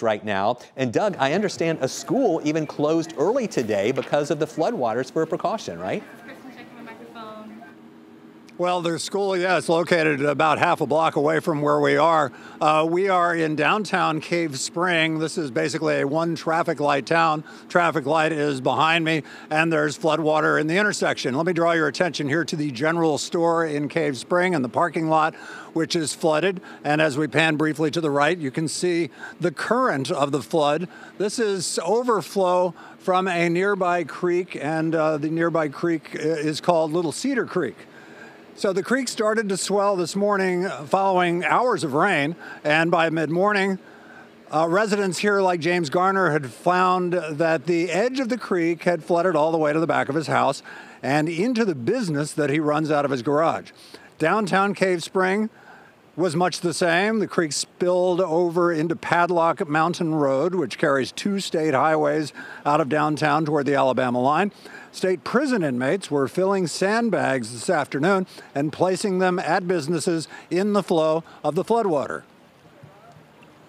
right now. And Doug, I understand a school even closed early today because of the floodwaters for a precaution, right? Well, their school, it's located about half a block away from where we are. We are in downtown Cave Spring. This is basically a one traffic light town. Traffic light is behind me, and there's floodwater in the intersection. Let me draw your attention here to the general store in Cave Spring and the parking lot, which is flooded. And as we pan briefly to the right, you can see the current of the flood. This is overflow from a nearby creek, and the nearby creek is called Little Cedar Creek. So the creek started to swell this morning following hours of rain, and by mid-morning, residents here like James Garner had found that the edge of the creek had flooded all the way to the back of his house and into the business that he runs out of his garage. Downtown Cave Spring was much the same. The creek spilled over into Padlock Mountain Road, which carries two state highways out of downtown toward the Alabama line. State prison inmates were filling sandbags this afternoon and placing them at businesses in the flow of the floodwater.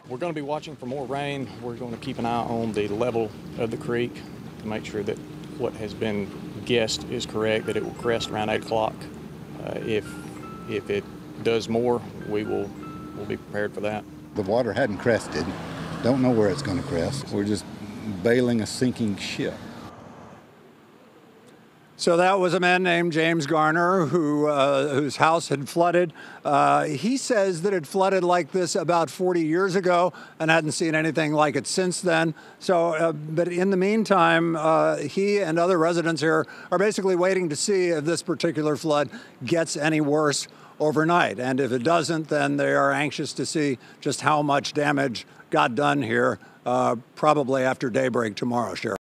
We're going to be watching for more rain. We're going to keep an eye on the level of the creek to make sure that what has been guessed is correct, that it will crest around 8 o'clock. If it does more, we'll be prepared for that. The water hadn't crested. Don't know where it's going to crest. We're just bailing a sinking ship. So that was a man named James Garner whose house had flooded. He says that it flooded like this about 40 years ago and hadn't seen anything like it since then. So, but in the meantime, he and other residents here are basically waiting to see if this particular flood gets any worse overnight. And if it doesn't, then they are anxious to see just how much damage got done here, probably after daybreak tomorrow, Sheriff.